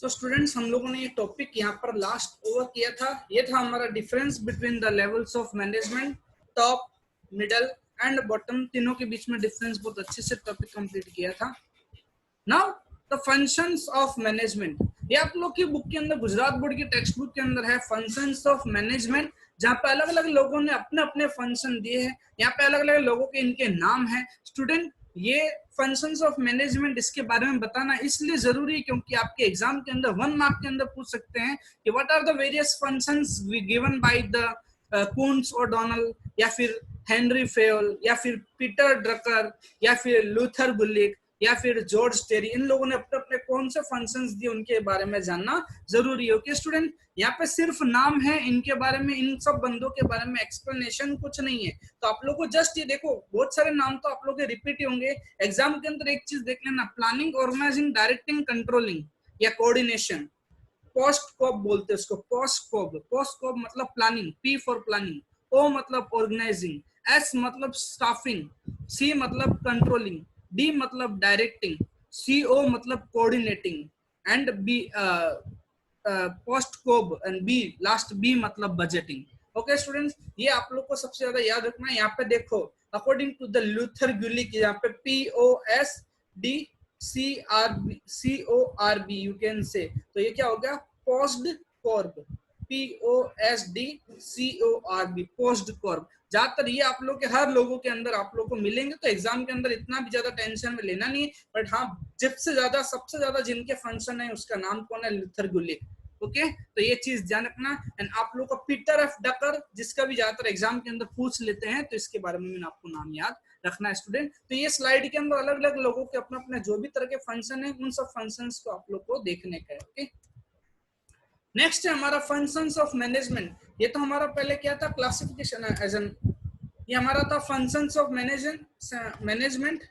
तो स्टूडेंट्स हम लोगों ने ये टॉपिक यहाँ पर लास्ट ओवर किया था। ये था हमारा difference between the levels of management, top, middle and bottom, तीनों के बीच में डिफरेंस बहुत अच्छे से टॉपिक कंप्लीट किया था। Now the functions of management, ये आप लोग की बुक के अंदर, गुजरात बोर्ड की टेक्स्ट बुक के अंदर है फंक्शंस ऑफ मैनेजमेंट, जहाँ पे अलग अलग लोगों ने अपने अपने फंक्शन दिए हैं। यहाँ पे अलग अलग लोगों के इनके नाम हैं। स्टूडेंट, ये फंक्शंस ऑफ मैनेजमेंट इसके बारे में बताना इसलिए जरूरी है क्योंकि आपके एग्जाम के अंदर 1 मार्क के अंदर पूछ सकते हैं कि what are the various functions given by the Koontz और डोनल, या फिर हेनरी फेयोल, या फिर पीटर ड्रकर, या फिर लूथर गुलिक, या फिर जॉर्ज टेरी। इन लोगों ने अपने अपने कौन से फंक्शंस दिए उनके बारे में जानना जरूरी है। ओके स्टूडेंट, यहाँ पे सिर्फ नाम है, इनके बारे में, इन सब बंदों के बारे में एक्सप्लेनेशन कुछ नहीं है। तो आप लोग को जस्ट ये देखो, बहुत सारे नाम तो आप लोग के रिपीट ही होंगे। एग्जाम के अंदर एक चीज देख लेना, प्लानिंग, ऑर्गेनाइजिंग, डायरेक्टिंग, कंट्रोलिंग या कोऑर्डिनेशन। पोस्ट कॉप बोलते हैं उसको, पोस्ट कॉप। पोस्ट कॉप मतलब planning, P for planning, O मतलब ऑर्गेनाइजिंग, एस मतलब स्टाफिंग, सी मतलब कंट्रोलिंग, डी मतलब डायरेक्टिंग, सीओ मतलब coordinating, and B POSDCORB, and B last B मतलब बजटिंग। ओके स्टूडेंट्स, ये आप लोग को सबसे ज्यादा याद रखना है। यहाँ पे देखो, अकॉर्डिंग टू द लूथर गुलिक, यहाँ पे POSDCORB यू कैन से, तो ये क्या हो गया, पोस्ट कॉर्ब, POSDCORB, पोस्ट कॉर्ब। ज्यादातर ये आप लोग के हर लोगों के अंदर आप लोग को मिलेंगे, तो एग्जाम के अंदर इतना भी ज्यादा टेंशन में लेना नहीं है। बट हाँ, सबसे ज्यादा जिनके फंक्शन है उसका नाम कौन है, लूथर गुलिक। ओके, तो ये चीज ध्यान रखना। एंड आप लोग का पीटर एफ डकर, जिसका भी ज्यादातर एग्जाम के अंदर पूछ लेते हैं, तो इसके बारे में आपको नाम याद रखना है स्टूडेंट। तो ये स्लाइड के अंदर अलग अलग लोगों के अपने अपने जो भी तरह के फंक्शन है, उन सब फंक्शंस को आप लोग को देखने का है। ओके, नेक्स्ट है हमारा फंक्शंस ऑफ मैनेजमेंट। ये तो हमारा पहले क्या था, क्लासिफिकेशन एज एन, ये हमारा था functions of management.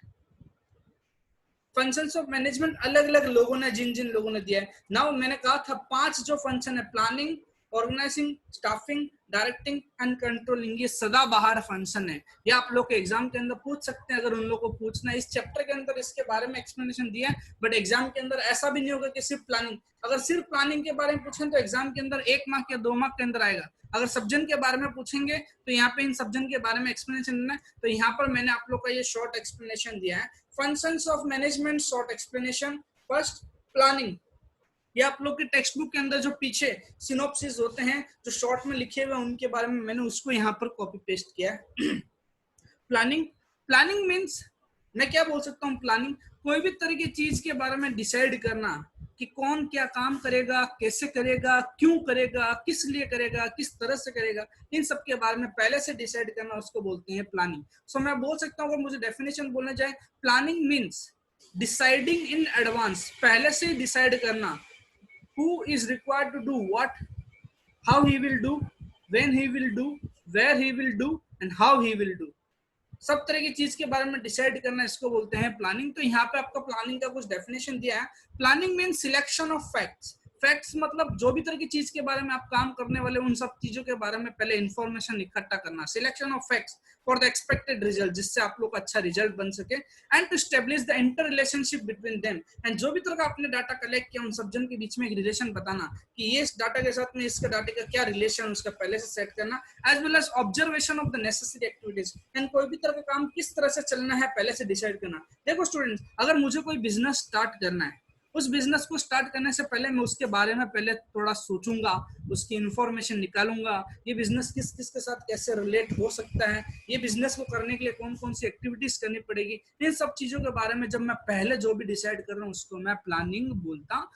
Functions of management अलग अलग लोगों ने, जिन जिन लोगों ने दिया है। नाउ मैंने कहा था 5 जो फंक्शन है, planning, organising, staffing, directing and controlling, ये सदाबहार फंक्शन है। ये आप लोग के एग्जाम के अंदर पूछ सकते हैं, अगर उन लोगों को पूछना है। इस चैप्टर के अंदर इसके बारे में एक्सप्लेनेशन दिया है, बट एग्जाम के अंदर ऐसा भी नहीं होगा कि सिर्फ प्लानिंग। अगर सिर्फ प्लानिंग के बारे में पूछें तो एग्जाम के अंदर 1 मार्क या 2 मार्क के अंदर आएगा। अगर सब्जन के बारे में पूछेंगे तो यहाँ पे इन सब्जन के बारे में एक्सप्लेनेशन देना है। तो यहाँ पर मैंने आप लोग का ये शॉर्ट एक्सप्लेनेशन दिया है, functions of management, short explanation. First, planning. ये आप लोग के टेक्स्ट बुक के अंदर जो पीछे सिनॉप्सिस होते हैं, जो शॉर्ट में लिखे हुए, उनके बारे में मैंने उसको यहाँ पर कॉपी पेस्ट किया है। प्लानिंग, प्लानिंग मीन्स, मैं क्या बोल सकता हूँ, प्लानिंग कोई भी तरह की चीज के बारे में डिसाइड करना कि कौन क्या काम करेगा, कैसे करेगा, क्यों करेगा, किस लिए करेगा, किस तरह से करेगा, इन सब के बारे में पहले से डिसाइड करना, उसको बोलते हैं प्लानिंग। सो मैं बोल सकता हूँ, अगर मुझे डेफिनेशन बोलने जाए, planning means deciding in advance, पहले से डिसाइड करना, who is required to do what, how he will do, when he will do, where he will do and how he will do, सब तरह की चीज के बारे में डिसाइड करना, इसको बोलते हैं प्लानिंग। तो यहाँ पे आपका प्लानिंग का कुछ डेफिनेशन दिया है। Planning mean selection of facts. Facts मतलब जो भी तरह की चीज के बारे में आप काम करने वाले, उन सब चीजों के बारे में पहले इंफॉर्मेशन इकट्ठा करना। Selection of facts for the expected result, जिससे आप लोग का अच्छा रिजल्ट बन सके। And to establish the inter relationship between them, and जो भी तरह का आपने डाटा कलेक्ट किया, उन सब जन के बीच में एक रिलेशन बताना कि ये इस डाटा के साथ में इसका डाटा का क्या रिलेशन, उसका पहले से सेट करना। As well as observation of the necessary activities, and कोई भी तरह का काम किस तरह से चलना है पहले से डिसाइड करना। देखो स्टूडेंट्स, अगर मुझे कोई बिजनेस स्टार्ट करना है, उस बिजनेस को स्टार्ट करने से पहले मैं उसके बारे में पहले थोड़ा सोचूंगा, उसकी इंफॉर्मेशन निकालूंगा, ये बिजनेस किस किस के साथ कैसे रिलेट हो सकता है, ये बिजनेस को करने के लिए कौन कौन सी एक्टिविटीज करनी पड़ेगी, इन सब चीजों के बारे में जब मैं पहले जो भी डिसाइड कर रहा हूँ, उसको मैं प्लानिंग बोलता हूँ।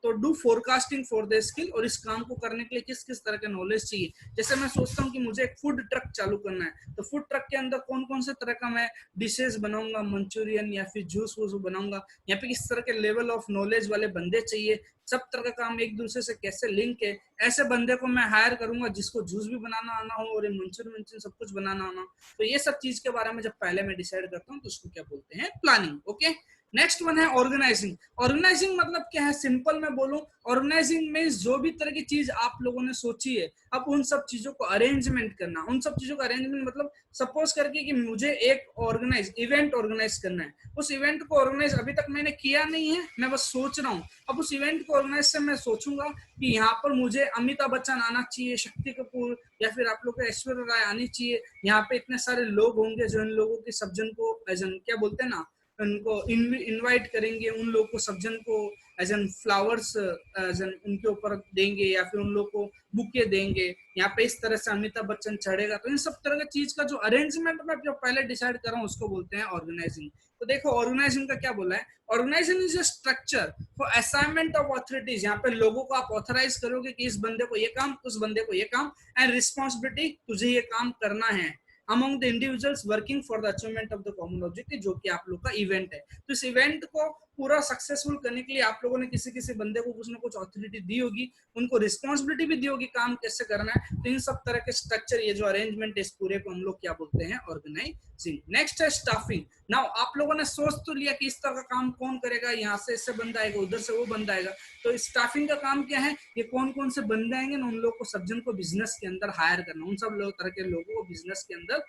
तो do forecasting for the skill, और इस काम को करने के लिए किस किस तरह का नॉलेज चाहिए। जैसे मैं सोचता हूँ कि मुझे एक फूड ट्रक चालू करना है, तो फूड ट्रक के अंदर कौन कौन से तरह का मैं डिशेज बनाऊंगा, मंचूरियन या फिर जूस वूस बनाऊंगा, यहाँ पे किस तरह के लेवल ऑफ नॉलेज वाले बंदे चाहिए, सब तरह का काम एक दूसरे से कैसे लिंक है, ऐसे बंदे को मैं हायर करूंगा जिसको जूस भी बनाना आना हो और मंचूरियन सब कुछ बनाना आना। तो ये सब चीज के बारे में जब पहले मैं डिसाइड करता हूँ, तो उसको क्या बोलते हैं, प्लानिंग। ओके, नेक्स्ट वन है ऑर्गेनाइजिंग। ऑर्गेनाइजिंग मतलब क्या है, सिंपल मैं बोलूं, ऑर्गेनाइजिंग में जो भी तरह की चीज आप लोगों ने सोची है, अब उन सब चीजों को अरेंजमेंट करना। उन सब चीजों का अरेंजमेंट मतलब सपोज करके कि मुझे एक इवेंट ऑर्गेनाइज करना है, उस इवेंट को ऑर्गेनाइज अभी तक मैंने किया नहीं है, मैं बस सोच रहा हूँ। अब उस इवेंट को ऑर्गेनाइज से मैं सोचूंगा कि यहाँ पर मुझे अमिताभ बच्चन आना चाहिए, शक्ति कपूर या फिर आप लोग को ऐश्वर्या राय आनी चाहिए, यहाँ पे इतने सारे लोग होंगे जो इन लोगों की सब जन को क्या बोलते हैं ना, उनको इनवाइट करेंगे, उन लोग को सब जन को as an flowers as an उनके ऊपर देंगे या फिर उन लोग को बुके देंगे, यहाँ पे इस तरह से अमिताभ बच्चन चढ़ेगा। तो इन सब तरह की चीज का जो अरेंजमेंट में जो पहले डिसाइड कर रहा हूँ उसको बोलते हैं ऑर्गेनाइजिंग। तो देखो ऑर्गेनाइजिंग का क्या बोला है, organising is a structure for assignment of authorities. यहाँ पे लोगों को आप ऑथराइज करोगे कि इस बंदे को ये काम, उस बंदे को ये काम, एंड रिस्पॉन्सिबिलिटी तुझे ये काम करना है among the individuals working for the achievement of the common objective, जो कि आप लोग का इवेंट है। तो इस इवेंट को पूरा सक्सेसफुल करने के लिए आप लोगों ने किसी किसी बंदे को कुछ ना कुछ अथॉरिटी दी होगी, उनको रिस्पॉन्सिबिलिटी भी दी होगी काम कैसे करना है। तो इन सब तरह के स्ट्रक्चर, ये जो अरेंजमेंट है, इस पूरे को हम लोग क्या बोलते हैं, ऑर्गेनाइजिंग। नेक्स्ट है स्टाफिंग। नाउ आप लोगों ने सोच तो लिया कि इस तरह का काम कौन करेगा, यहाँ से इससे बंदा आएगा, उधर से वो बंदा आएगा। तो स्टाफिंग का काम क्या है, ये कौन कौन से बंदे आएंगे ना, उन लोग को सब जन को बिजनेस के अंदर हायर करना, उन सब लोग तरह के लोगों को बिजनेस के अंदर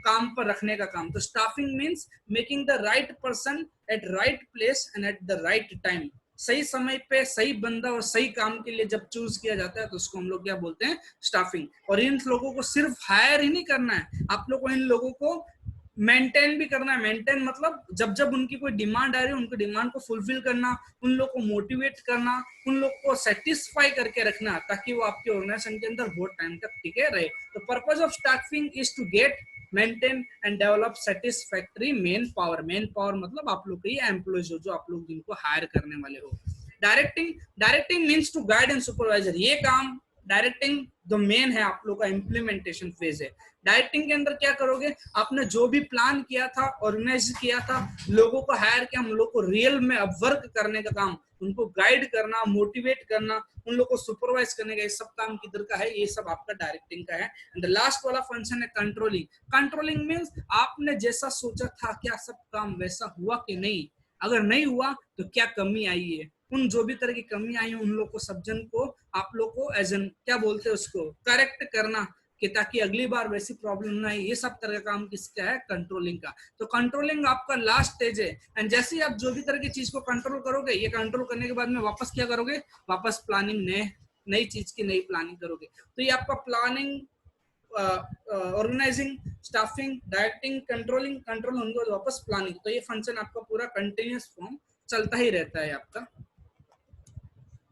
काम पर रखने का काम। तो staffing means making the right person at right place and at the right time. सही समय पे सही बंदा और सही काम के लिए जब चूज किया जाता है तो उसको हम लोग क्या बोलते हैं, स्टाफिंग। और इन लोगों को सिर्फ हायर ही नहीं करना है, आप लोग को इन लोगों को मेंटेन भी करना है। मेंटेन मतलब जब जब उनकी कोई डिमांड आ रही है, उनकी डिमांड को फुलफिल करना, उन लोग को मोटिवेट करना, उन लोग को सेटिस्फाई करके रखना, ताकि वो आपके ऑर्गेनाइजेशन के अंदर बहुत टाइम तक टिके रहे। तो purpose of staffing is to get, maintain and develop satisfactory manpower. Manpower मतलब आप लोग के एम्प्लॉयज हो, जो आप लोग जिनको हायर करने वाले हो। Directing, directing means to guide and supervisor. ये काम डायरेक्टिंग जो मेन है आप लोग का इम्प्लीमेंटेशन फेज है। डायरेक्टिंग के अंदर क्या करोगे, आपने जो भी प्लान किया था, ऑर्गेनाइज किया था, लोगों को हायर किया, हम लोग को रियल में अब वर्क करने का काम, उनको गाइड करना, मोटिवेट करना, उन लोग को सुपरवाइज करने का, ये सब काम किधर का है, ये सब आपका डायरेक्टिंग का है। एंड द लास्ट वाला फंक्शन है कंट्रोलिंग। कंट्रोलिंग मींस आपने जैसा सोचा था क्या सब काम वैसा हुआ कि नहीं, अगर नहीं हुआ तो क्या कमी आई है, उन जो भी तरह की कमी आई है उन लोग को सब जन को आप लोग को एज एन क्या बोलते हैं उसको करेक्ट करना, कि ताकि अगली बार वैसी प्रॉब्लम ना आए। ये सब तरह का काम किसका है, कंट्रोलिंग का। तो कंट्रोलिंग आपका लास्ट स्टेज है। एंड जैसे ही आप जो भी तरह की चीज को कंट्रोल करोगे, ये कंट्रोल करने के बाद में वापस क्या करोगे, वापस प्लानिंग, नई चीज की नई प्लानिंग करोगे। तो ये आपका planning, organising, staffing, directing, controlling, control होने के बाद वापस प्लानिंग। तो ये फंक्शन आपका पूरा कंटिन्यूस फॉर्म चलता ही रहता है आपका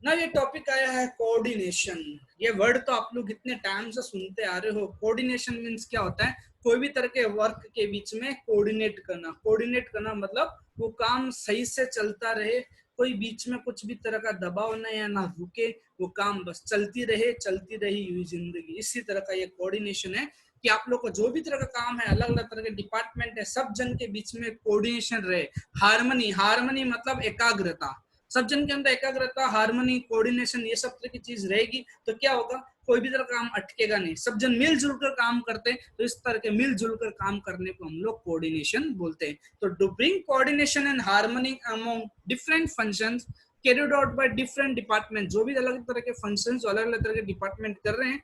ना। ये टॉपिक आया है कोऑर्डिनेशन। ये वर्ड तो आप लोग इतने टाइम से सुनते आ रहे हो। कोऑर्डिनेशन मींस क्या होता है, कोई भी तरह के वर्क के बीच में कोऑर्डिनेट करना। कोऑर्डिनेट करना मतलब वो काम सही से चलता रहे, कोई बीच में कुछ भी तरह का दबाव ना या ना रुके, वो काम बस चलती रहे, चलती रही हुई जिंदगी। इसी तरह का ये कोऑर्डिनेशन है कि आप लोग को जो भी तरह का काम है, अलग अलग तरह के डिपार्टमेंट है, सब जन के बीच में कोऑर्डिनेशन रहे। हार्मनी, हार्मनी मतलब एकाग्रता, सब जन के अंदर एकाग्रता, हार्मनी, कोऑर्डिनेशन, ये सब तरह की चीज रहेगी तो क्या होगा, कोई भी तरह काम अटकेगा नहीं, सब जन मिलजुल कर काम करते हैं। तो इस तरह के मिलजुल कर काम करने को हम लोग कोऑर्डिनेशन बोलते हैं। तो to bring coordination and harmony among different functions carried out by different department, जो भी अलग तरह के फंक्शंस अलग अलग तरह के डिपार्टमेंट कर रहे हैं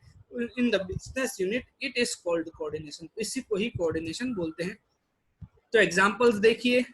in the business unit, it is called coordination. इसी को ही कोऑर्डिनेशन बोलते हैं। तो एग्जांपल्स देखिए,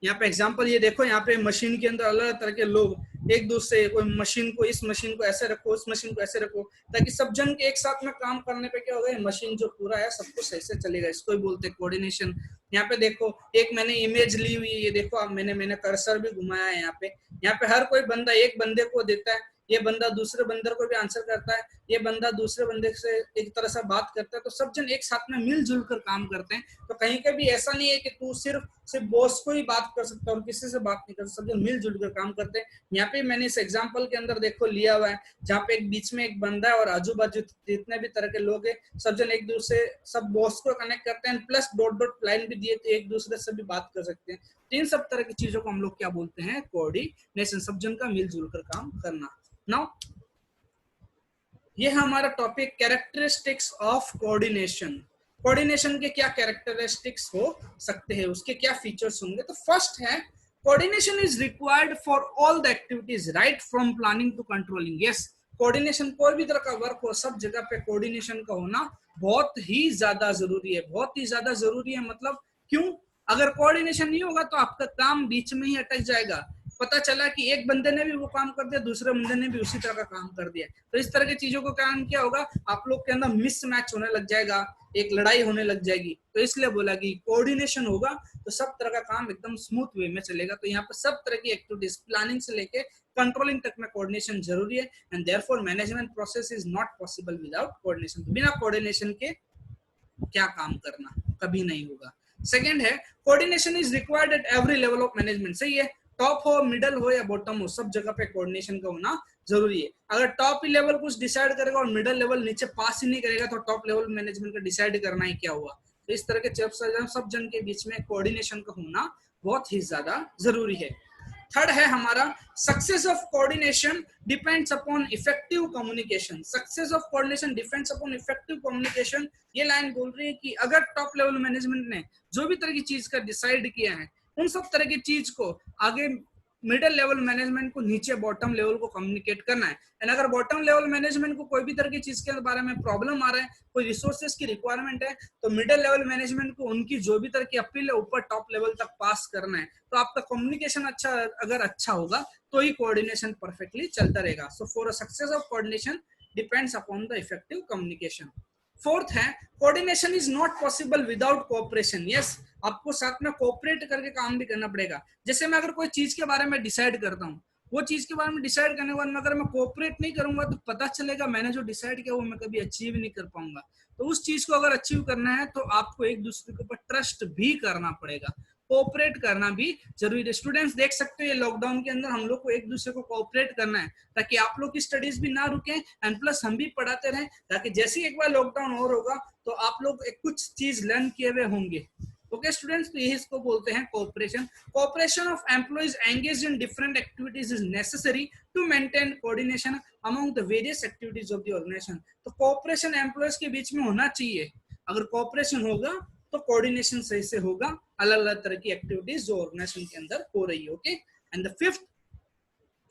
यहाँ पे एग्जांपल ये देखो, यहाँ पे मशीन के अंदर अलग अलग तरह के लोग एक दूसरे, कोई मशीन को, इस मशीन को ऐसे रखो, उस मशीन को ऐसे रखो, ताकि सब जन के एक साथ में काम करने पे क्या होगा, मशीन जो पूरा है सबको सही से चलेगा। इसको ही बोलते हैं कोऑर्डिनेशन। यहाँ पे देखो एक मैंने इमेज ली हुई है, ये देखो अब मैंने कर्सर भी घुमाया है यहाँ पे हर कोई बंदा एक बंदे को देता है, ये बंदा दूसरे बंदर को भी आंसर करता है, ये बंदा दूसरे बंदे से एक तरह से बात करता है। तो सब जन एक साथ में मिलजुल कर काम करते हैं। तो कहीं का भी ऐसा नहीं है कि तू सिर्फ बॉस को ही बात कर सकता है और किसी से बात नहीं कर सकता, सब जन मिलजुल कर काम करते हैं। यहाँ पे मैंने इस एग्जांपल के अंदर देखो लिया हुआ है, जहाँ पे एक बीच में एक बंदा है और आजू बाजू जितने भी तरह के लोग हैं, सब जन एक दूसरे, सब बॉस को कनेक्ट करते हैं, प्लस डॉट डॉट लाइन भी दिए, तो एक दूसरे से भी बात कर सकते हैं। इन सब तरह की चीजों को हम लोग क्या बोलते हैं, कोऑर्डिनेशन, सब जन का मिलजुल कर काम करना। नाउ ये है हमारा topic characteristics of coordination. Coordination के क्या कैरेक्टरिस्टिक्स हो सकते हैं, उसके क्या फीचर्स होंगे। तो फर्स्ट है coordination is required for all the activities right from planning to controlling. Yes, coordination कोई भी तरह का वर्क हो, सब जगह पे कोऑर्डिनेशन का होना बहुत ही ज्यादा जरूरी है, बहुत ही ज्यादा जरूरी है। मतलब क्यों? अगर कोऑर्डिनेशन नहीं होगा तो आपका काम बीच में ही अटक जाएगा। पता चला कि एक बंदे ने भी वो काम कर दिया, दूसरे बंदे ने भी उसी तरह का काम कर दिया, तो इस तरह की चीजों के कारण क्या होगा, आप लोग के अंदर मिसमैच होने लग जाएगा, एक लड़ाई होने लग जाएगी। तो इसलिए बोला कि कोऑर्डिनेशन होगा तो सब तरह का काम एकदम स्मूथ वे में चलेगा। तो यहाँ पर सब तरह की एक्टिविटीज प्लानिंग से लेके कंट्रोलिंग तक में कोऑर्डिनेशन जरूरी है, and therefore management process is not possible without coordination. बिना कोऑर्डिनेशन के क्या काम करना, कभी नहीं होगा। सेकेंड है, coordination is required at every level of management. सही है, टॉप हो, मिडल हो या बॉटम हो, सब जगह पे कोऑर्डिनेशन का होना जरूरी है। अगर टॉप लेवल कुछ डिसाइड करेगा और मिडल लेवल नीचे पास ही नहीं करेगा तो टॉप लेवल मैनेजमेंट का डिसाइड करना ही क्या हुआ। तो इस तरह के सब जन के बीच में कोऑर्डिनेशन का होना बहुत ही ज्यादा जरूरी है। थर्ड है हमारा, success of coordination depends upon effective communication. Success of coordination depends upon effective communication. ये लाइन बोल रही है कि अगर टॉप लेवल मैनेजमेंट ने जो भी तरह की चीज का डिसाइड किया है, उन सब तरह की चीज को आगे मिडिल लेवल मैनेजमेंट को नीचे बॉटम लेवल को कम्युनिकेट करना है। एंड अगर बॉटम लेवल मैनेजमेंट को कोई भी तरह की चीज के बारे में प्रॉब्लम आ रहा है, कोई रिसोर्सेज की रिक्वायरमेंट है, तो मिडिल लेवल मैनेजमेंट को उनकी जो भी तरह की अपील है ऊपर टॉप लेवल तक पास करना है। तो आपका कम्युनिकेशन अगर अच्छा होगा तो ही कोऑर्डिनेशन परफेक्टली चलता रहेगा। So for a success of coordination depends upon the effective communication. Fourth है, coordination is not possible without cooperation. Yes, आपको साथ में कोऑपरेट करके काम भी करना पड़ेगा। जैसे मैं अगर कोई चीज के बारे में डिसाइड करता हूँ, वो चीज के बारे में डिसाइड करने के बाद अगर मैं कोऑपरेट नहीं करूंगा तो पता चलेगा मैंने जो डिसाइड किया वो मैं कभी अचीव नहीं कर पाऊंगा। तो उस चीज को अगर अचीव करना है तो आपको एक दूसरे के ऊपर ट्रस्ट भी करना पड़ेगा, कोऑपरेट करना भी जरूरी है। स्टूडेंट्स देख सकते हो ये लॉकडाउन के अंदर हम लोग को एक दूसरे को कोऑपरेट करना है ताकि आप लोग की स्टडीज भी ना रुके एंड प्लस हम भी पढ़ाते रहें, ताकि जैसे ही एक बार लॉकडाउन और होगा तो आप लोग एक कुछ चीज लर्न किए हुए होंगे। ओके स्टूडेंट्स, तो यही इसको बोलते हैं cooperation. Cooperation of employees engaged in different activities is necessary to maintain coordination among the various activities of the organisation. तो कोऑपरेशन एम्प्लॉइज के बीच में होना चाहिए। अगर कोऑपरेशन होगा तो कोऑर्डिनेशन सही से होगा, अलग अलग तरह की एक्टिविटीज जो ऑर्गेनाइजेशन के अंदर हो रही है। Okay, and the fifth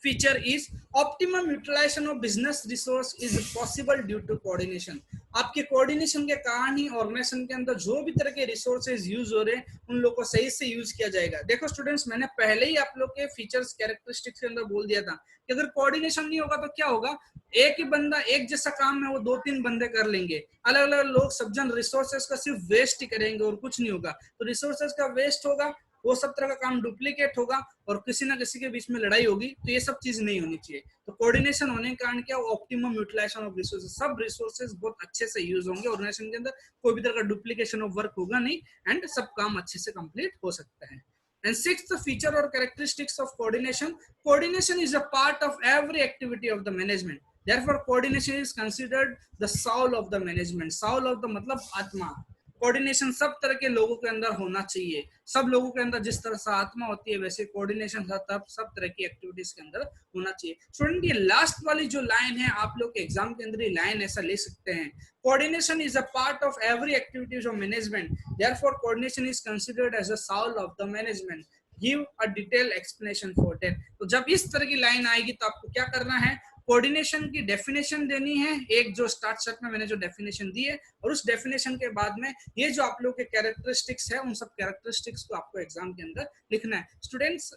feature is optimum utilization of business resource is possible due to coordination। आपके कोऑर्डिनेशन के कारण ही ऑर्गेनाइजेशन के अंदर जो भी तरह के रिसोर्सेज यूज हो रहे हैं उन लोगों को सही से यूज किया जाएगा। देखो स्टूडेंट्स, मैंने पहले ही आप लोग के फीचर्स कैरेक्टरिस्टिक्स के अंदर बोल दिया था कि अगर कोऑर्डिनेशन नहीं होगा तो क्या होगा, एक ही बंदा एक जैसा काम है वो दो तीन बंदे कर लेंगे, अलग अलग लोग सब जन रिसोर्सेज का सिर्फ वेस्ट ही करेंगे और कुछ नहीं होगा। तो रिसोर्सेज का वेस्ट होगा, वो सब तरह का काम डुप्लीकेट होगा और किसी ना किसी के बीच में लड़ाई होगी। तो ये सब चीज नहीं होनी चाहिए। तो कोऑर्डिनेशन होने के कारण क्या, ऑप्टिमम यूटिलाइजेशन ऑफ रिसोर्सेज, सब रिसोर्सेज बहुत अच्छे से यूज होंगे ऑर्गेनाइजेशन के अंदर, कोई भी तरह का डुप्लीकेशन ऑफ वर्क होगा नहीं एंड सब काम अच्छे से कंप्लीट हो सकता है। And sixth feature or characteristics of coordination, coordination is a part of every activity of the management. Therefore coordination is considered the soul of the management। soul of the मतलब आत्मा। Coordination सब तरह के लोगों के अंदर होना चाहिए। सब लोगों के अंदर जिस तरह से आत्मा होती है वैसे कोऑर्डिनेशन सब तरह की एक्टिविटीज के अंदर होना चाहिए। स्टूडेंट ये लास्ट वाली जो लाइन है आप लोग के एग्जाम के अंदर ये लाइन ऐसा ले सकते हैं, coordination is a part of every activities of management, therefore coordination is considered as a soul of the management, give a detail explanation for that. तो जब इस तरह की लाइन आएगी तो आपको क्या करना है, कोऑर्डिनेशन की डेफिनेशन देनी है, एक जो स्टार्ट में मैंने जो डेफिनेशन दी है, और उस डेफिनेशन के बाद में ये जो आप लोग के कैरेक्टरिस्टिक्स है उन सब कैरेक्टरिस्टिक्स को आपको एग्जाम के अंदर लिखना है। स्टूडेंट्स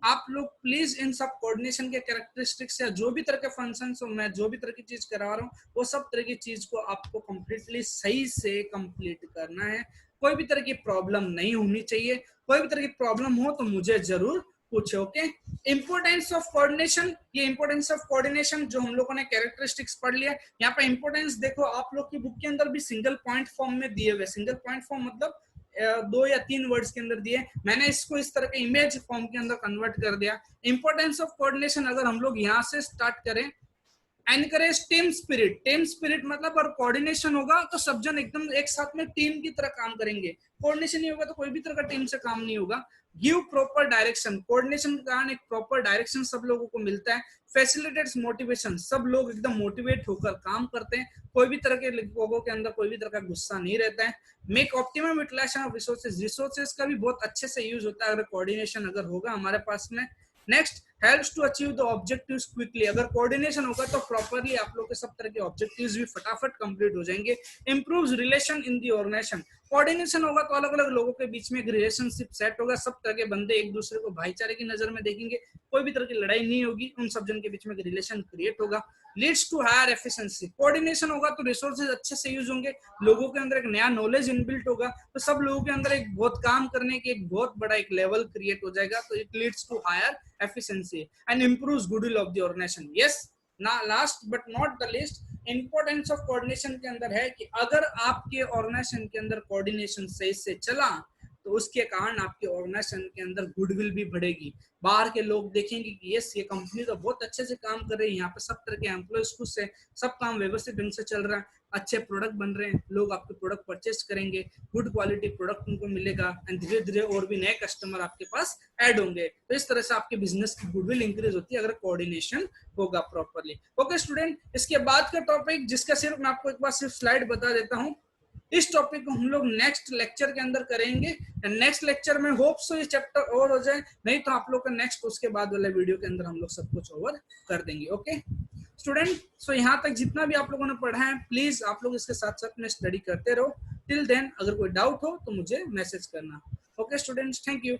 आप लोग प्लीज इन सब कोऑर्डिनेशन के कैरेक्टरिस्टिक्स या जो भी तरह के फंक्शंस हो, मैं जो भी तरह की चीज करा रहा हूँ वो सब तरह की चीज को आपको कंप्लीटली सही से कंप्लीट करना है। कोई भी तरह की प्रॉब्लम नहीं होनी चाहिए, कोई भी तरह की प्रॉब्लम हो तो मुझे जरूर पूछे। ओके, इंपोर्टेंस ऑफ कोऑर्डिनेशन, ये इंपोर्टेंस ऑफ कोऑर्डिनेशन जो हम लोगों ने कैरेक्टरिस्टिक्स पढ़ लिया, यहाँ पे इंपोर्टेंस देखो आप लोग की बुक के अंदर भी सिंगल पॉइंट फॉर्म में दिए हुए। सिंगल पॉइंट फॉर्म मतलब 2 या 3 वर्ड्स के अंदर दिए, मैंने इसको इस तरह के इमेज फॉर्म के अंदर कन्वर्ट कर दिया। इंपोर्टेंस ऑफ कोऑर्डिनेशन अगर हम लोग यहाँ से स्टार्ट करें, encourage team spirit, team spirit मतलब और कोऑर्डिनेशन होगा तो सब जन एकदम एक साथ में टीम की तरह काम करेंगे, कोऑर्डिनेशन नहीं होगा तो कोई भी तरह का टीम से काम नहीं होगा। गिव प्रॉपर डायरेक्शन, कोऑर्डिनेशन के कारण एक प्रॉपर डायरेक्शन सब लोगों को मिलता है। फैसिलिटेट्स मोटिवेशन, सब लोग एकदम मोटिवेट होकर काम करते हैं, कोई भी तरह के लोगों के अंदर कोई भी तरह का गुस्सा नहीं रहता है। Make optimum utilisation of resources, resources का भी बहुत अच्छे से यूज होता है अगर कोऑर्डिनेशन अगर होगा हमारे पास में। Next, helps to achieve the objectives quickly, अगर कोऑर्डिनेशन होगा तो प्रॉपरली आप लोग के सब तरह के ऑब्जेक्टिव्स भी फटाफट कंप्लीट हो जाएंगे। Improves relation in the organization, coordination होगा तो अलग अलग लोगों के बीच में एक रिलेशनशिप सेट होगा, सब तरह के बंदे एक दूसरे को भाईचारे की नजर में देखेंगे, कोई भी तरह की लड़ाई नहीं होगी, उन सब जन के बीच में एक रिलेशन क्रिएट होगा। Leads to higher efficiency, coordination होगा तो रिसोर्सेज अच्छे से यूज होंगे, लोगों के अंदर एक नया नॉलेज इनबिल्ट होगा, तो सब लोगों के अंदर एक बहुत काम करने की एक बहुत बड़ा एक लेवल क्रिएट हो जाएगा, तो it leads to higher efficiency and improves goodwill of the organisation. Yes, ना last but not the least, importance of coordination के अंदर है कि अगर आपके ऑर्गेनाइजेशन के अंदर कोऑर्डिनेशन सही से चला तो उसके कारण आपके ऑर्गेनाइजेशन के अंदर गुडविल भी बढ़ेगी, बाहर के लोग देखेंगे कि यस ये कंपनी तो बहुत अच्छे से काम कर रही है, यहाँ पे सब तरह के एम्प्लॉयज खुश है, सब काम व्यवस्थित ढंग से चल रहा है, अच्छे प्रोडक्ट बन रहे हैं, लोग आपके प्रोडक्ट परचेस करेंगे, गुड क्वालिटी प्रोडक्ट उनको मिलेगा एंड धीरे धीरे और भी नए कस्टमर आपके पास ऐड होंगे, तो इस तरह से आपके बिजनेस की गुडविल इंक्रीज होती है अगर कोऑर्डिनेशन होगा प्रॉपरली। ओके स्टूडेंट, इसके बाद का टॉपिक जिसका सिर्फ मैं आपको एक बार सिर्फ स्लाइड बता देता हूँ, इस टॉपिक को हम लोग नेक्स्ट लेक्चर के अंदर करेंगे, नेक्स्ट लेक्चर में होप सो ये चैप्टर ओवर हो जाए, नहीं तो आप लोग का नेक्स्ट उसके बाद वाले वीडियो के अंदर हम लोग सब कुछ ओवर कर देंगे। ओके स्टूडेंट, सो यहाँ तक जितना भी आप लोगों ने पढ़ा है प्लीज आप लोग इसके साथ साथ में स्टडी करते रहो। टिल देन अगर कोई डाउट हो तो मुझे मैसेज करना। Okay students, thank you.